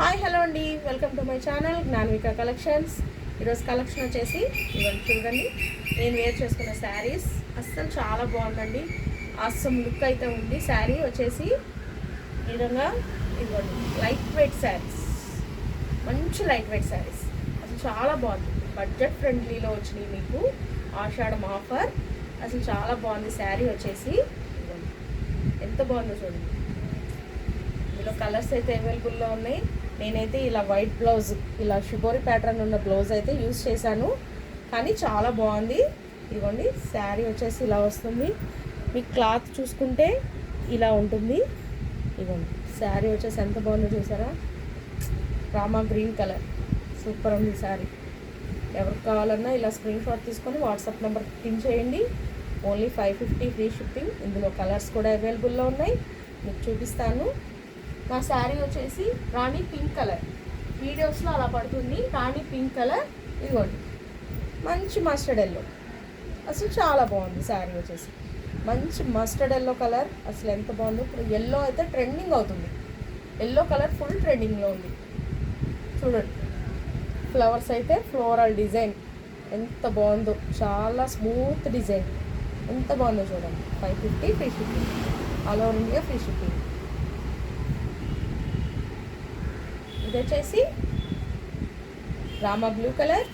Hi hello అండి, welcome to my channel Gnanvika collections. ఈరోజు collection వచ్చేసి ఇవన్నీ చూడండి. నేను వేర్ చేసుకున్న శారీస్ అస్సలు చాలా బాగుందండి. అస్సం లుక్ అయితే ఉంది. శారీ వచ్చేసి ఈ విధంగా ఇవ్వండి, లైట్ వెయిట్ శారీస్, మంచి లైట్ వెయిట్ శారీస్ అసలు చాలా బాగుంది. బడ్జెట్ ఫ్రెండ్లీలో వచ్చినాయి మీకు, ఆషాఢం ఆఫర్. అసలు చాలా బాగుంది. శారీ వచ్చేసి ఇవ్వండి, ఎంత బాగుందో చూడండి. ఇందులో కలర్స్ అయితే అవైలబుల్లో ఉన్నాయి. నేనైతే ఇలా వైట్ బ్లౌజ్, ఇలా షిబోరి ప్యాటర్న్ ఉన్న బ్లౌజ్ అయితే యూజ్ చేశాను, కానీ చాలా బాగుంది. ఇదిగోండి, శారీ వచ్చేసి ఇలా వస్తుంది. మీ క్లాత్ చూసుకుంటే ఇలా ఉంటుంది. ఇదిగోండి, శారీ వచ్చేసి ఎంత బాగుందో చూసారా. రామా గ్రీన్ కలర్, సూపర్ ఉంది శారీ. ఎవరికి కావాలన్నా ఇలా స్క్రీన్ షాట్ తీసుకొని వాట్సాప్ నెంబర్ పిన్ చేయండి. Only 550 free shipping. ఇందులో కలర్స్ కూడా అవైలబుల్లో ఉన్నాయి, మీకు చూపిస్తాను. నా శారీ వచ్చేసి రాణి పింక్ కలర్, వీడియోస్లో అలా పడుతుంది. రాణి పింక్ కలర్, ఇదిగోండి మంచి మస్టర్డ్ ఎల్లో, అసలు చాలా బాగుంది. శారీ వచ్చేసి మంచి మస్టర్డ్ ఎల్లో కలర్, అసలు ఎంత బాగుందో. ఇప్పుడు ఎల్లో అయితే ట్రెండింగ్ అవుతుంది. ఎల్లో కలర్ ఫుల్ ట్రెండింగ్లో ఉంది. చూడండి, ఫ్లవర్స్ అయితే ఫ్లోరల్ డిజైన్ ఎంత బాగుందో, చాలా స్మూత్ డిజైన్, ఎంత బాగుందో చూడండి. 550 free shipping, all over India free shipping. ఇది వచ్చేసి రామా బ్లూ కలర్,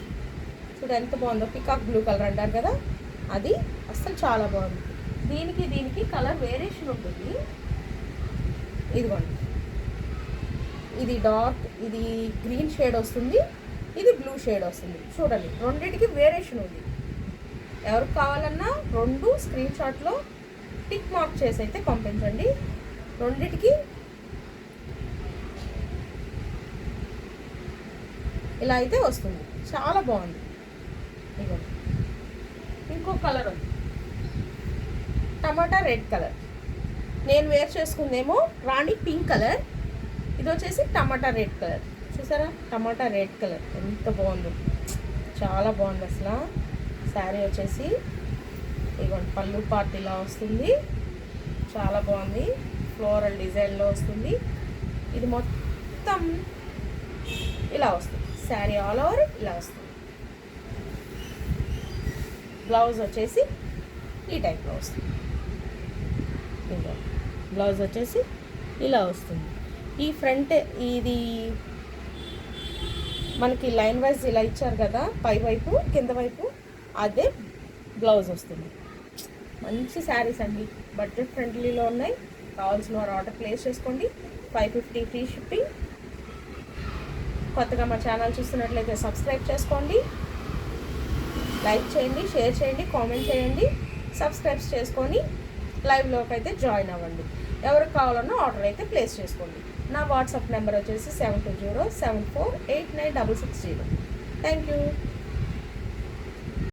చూడ ఎంత బాగుందో. పికాక్ బ్లూ కలర్ అంటారు కదా, అది అస్సలు చాలా బాగుంది. దీనికి కలర్ వేరియేషన్ ఉంటుంది. ఇదిగోండి, ఇది డార్క్, ఇది గ్రీన్ షేడ్ వస్తుంది, ఇది బ్లూ షేడ్ వస్తుంది. చూడండి, రెండింటికి వేరియేషన్ ఉంది. ఎవరికి కావాలన్నా రెండు స్క్రీన్ షాట్లో టిక్ మార్క్ చేసి అయితే పంపించండి. రెండింటికి ఇలా అయితే వస్తుంది, చాలా బాగుంది. ఇదిగో ఇంకో కలర్ ఉంది, టమాటా రెడ్ కలర్. నేను వేర్ చేసుకుందేమో రాణి పింక్ కలర్, ఇది వచ్చేసి టమాటా రెడ్ కలర్. చూసారా, టమాటా రెడ్ కలర్ ఎంత బాగుందో, చాలా బాగుంది అసలు. శారీ వచ్చేసి ఇదిగోండి, పళ్ళు పార్ట్ ఇలా వస్తుంది, చాలా బాగుంది. ఫ్లోరల్ డిజైన్లో వస్తుంది. ఇది మొత్తం ఇలా వస్తుంది. శారీ ఆల్ ఓవర్ ఇలా వస్తుంది. బ్లౌజ్ వచ్చేసి ఈ టైప్లో వస్తుంది. బ్లౌజ్ వచ్చేసి ఇలా వస్తుంది. ఈ ఫ్రంట్ ఇది మనకి లైన్ వైజ్ ఇలా ఇచ్చారు కదా, పై వైపు కింద వైపు, అదే బ్లౌజ్ వస్తుంది. మంచి శారీస్ అండి, బడ్జెట్ ఫ్రెండ్లీలో ఉన్నాయి. కావాల్సిన వారు ఆర్డర్ ప్లేస్ చేసుకోండి. 550 ఫ్రీ షిప్పింగ్. కొత్తగా మా ఛానల్ చూస్తున్నట్లయితే సబ్స్క్రైబ్ చేసుకోండి, లైక్ చేయండి, షేర్ చేయండి, కామెంట్ చేయండి. సబ్స్క్రైబ్ చేసుకొని లైవ్లోకి అయితే జాయిన్ అవ్వండి. ఎవరికి కావాలన్నా ఆర్డర్ అయితే ప్లేస్ చేసుకోండి. నా వాట్సాప్ నెంబర్ వచ్చేసి 7207489660. Thank you.